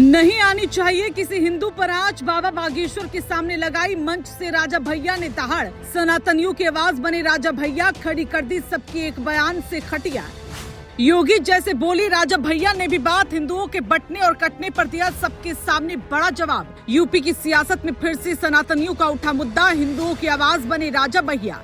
नहीं आनी चाहिए किसी हिंदू पर आंच, बाबा बागेश्वर के सामने लगाई मंच से राजा भैया ने दहाड़। सनातनियों की आवाज बने राजा भैया, खड़ी कर दी सबकी एक बयान से खटिया। योगी जैसे बोली राजा भैया ने भी बात, हिंदुओं के बंटने और कटने पर दिया सबके सामने बड़ा जवाब। यूपी की सियासत में फिर से सनातनियों का उठा मुद्दा, हिंदुओं की आवाज बने राजा भैया।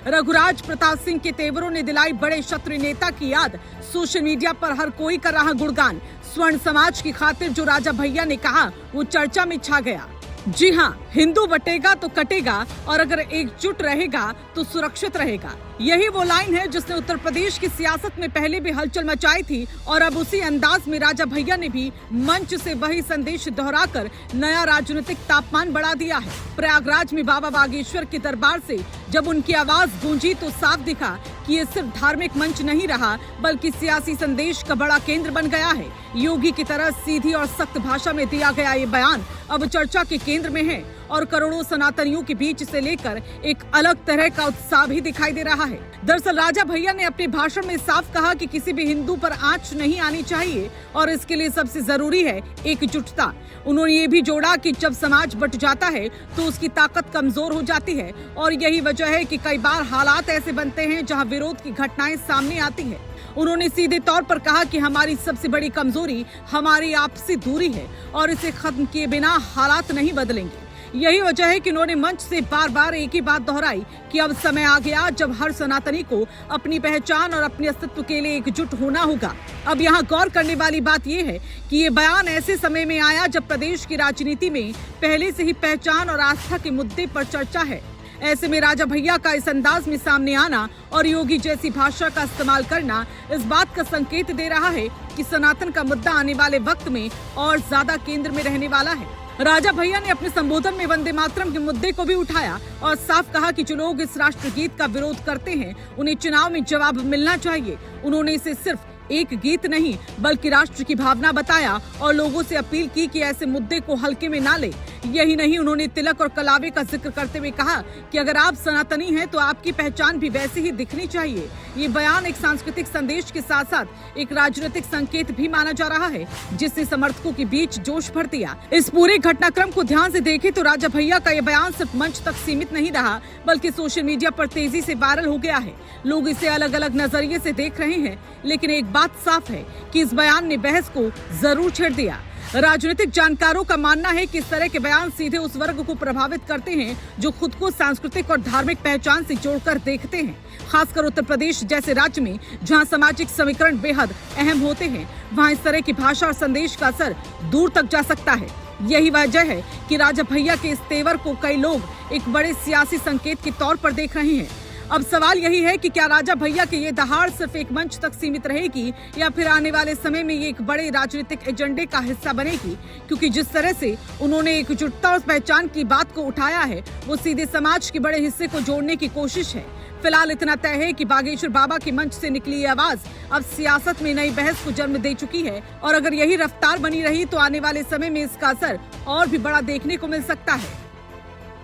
रघुराज प्रताप सिंह के तेवरों ने दिलाई बड़े क्षत्रिय नेता की याद, सोशल मीडिया पर हर कोई कर रहा गुणगान। स्वर्ण समाज की खातिर जो राजा भैया ने कहा वो चर्चा में छा गया। जी हाँ, हिंदू बटेगा तो कटेगा और अगर एकजुट रहेगा तो सुरक्षित रहेगा। यही वो लाइन है जिसने उत्तर प्रदेश की सियासत में पहले भी हलचल मचाई थी और अब उसी अंदाज में राजा भैया ने भी मंच से वही संदेश दोहराकर नया राजनीतिक तापमान बढ़ा दिया है। प्रयागराज में बाबा बागेश्वर के दरबार से जब उनकी आवाज गूंजी तो साफ दिखा कि ये सिर्फ धार्मिक मंच नहीं रहा बल्कि सियासी संदेश का बड़ा केंद्र बन गया है। योगी की तरह सीधी और सख्त भाषा में दिया गया ये बयान अब चर्चा के केंद्र में है और करोड़ों सनातनियों के बीच से लेकर एक अलग तरह का उत्साह भी दिखाई दे रहा है। दरअसल राजा भैया ने अपने भाषण में साफ कहा कि किसी भी हिंदू पर आंच नहीं आनी चाहिए और इसके लिए सबसे जरूरी है एकजुटता। उन्होंने ये भी जोड़ा कि जब समाज बट जाता है तो उसकी ताकत कमजोर हो जाती है और यही वजह है कि कई बार हालात ऐसे बनते हैं जहां विरोध की घटनाएं सामने आती है। उन्होंने सीधे तौर पर कहा कि हमारी सबसे बड़ी कमजोरी हमारी आपसी दूरी है और इसे खत्म किए बिना हालात नहीं बदलेंगे। यही वजह है कि उन्होंने मंच से बार बार एक ही बात दोहराई कि अब समय आ गया जब हर सनातनी को अपनी पहचान और अपने अस्तित्व के लिए एकजुट होना होगा। अब यहाँ गौर करने वाली बात यह है कि ये बयान ऐसे समय में आया जब प्रदेश की राजनीति में पहले से ही पहचान और आस्था के मुद्दे पर चर्चा है। ऐसे में राजा भैया का इस अंदाज में सामने आना और योगी जैसी भाषा का इस्तेमाल करना इस बात का संकेत दे रहा है कि सनातन का मुद्दा आने वाले वक्त में और ज्यादा केंद्र में रहने वाला है। राजा भैया ने अपने संबोधन में वंदे मातरम के मुद्दे को भी उठाया और साफ कहा कि जो लोग इस राष्ट्रगीत का विरोध करते हैं उन्हें चुनाव में जवाब मिलना चाहिए। उन्होंने इसे सिर्फ एक गीत नहीं बल्कि राष्ट्र की भावना बताया और लोगों से अपील की कि ऐसे मुद्दे को हल्के में ना ले। यही नहीं, उन्होंने तिलक और कलावे का जिक्र करते हुए कहा कि अगर आप सनातनी हैं तो आपकी पहचान भी वैसे ही दिखनी चाहिए। ये बयान एक सांस्कृतिक संदेश के साथ साथ एक राजनीतिक संकेत भी माना जा रहा है जिसने समर्थकों के बीच जोश भर दिया। इस पूरे घटनाक्रम को ध्यान से देखें तो राजा भैया का ये बयान सिर्फ मंच तक सीमित नहीं रहा बल्कि सोशल मीडिया पर तेजी से वायरल हो गया है। लोग इसे अलग अलग नजरिए से देख रहे हैं, लेकिन एक बात साफ है कि इस बयान ने बहस को जरूर छेड़ दिया। राजनीतिक जानकारों का मानना है कि इस तरह के बयान सीधे उस वर्ग को प्रभावित करते हैं जो खुद को सांस्कृतिक और धार्मिक पहचान से जोड़कर देखते हैं। खासकर उत्तर प्रदेश जैसे राज्य में जहां सामाजिक समीकरण बेहद अहम होते हैं, वहां इस तरह की भाषा और संदेश का असर दूर तक जा सकता है। यही वजह है कि राजा भैया के इस तेवर को कई लोग एक बड़े सियासी संकेत के तौर पर देख रहे हैं। अब सवाल यही है कि क्या राजा भैया की ये दहाड़ सिर्फ एक मंच तक सीमित रहेगी या फिर आने वाले समय में ये एक बड़े राजनीतिक एजेंडे का हिस्सा बनेगी, क्योंकि जिस तरह से उन्होंने एकजुटता और पहचान की बात को उठाया है वो सीधे समाज के बड़े हिस्से को जोड़ने की कोशिश है। फिलहाल इतना तय है कि बागेश्वर बाबा की मंच से निकली ये आवाज अब सियासत में नई बहस को जन्म दे चुकी है और अगर यही रफ्तार बनी रही तो आने वाले समय में इसका असर और भी बड़ा देखने को मिल सकता है।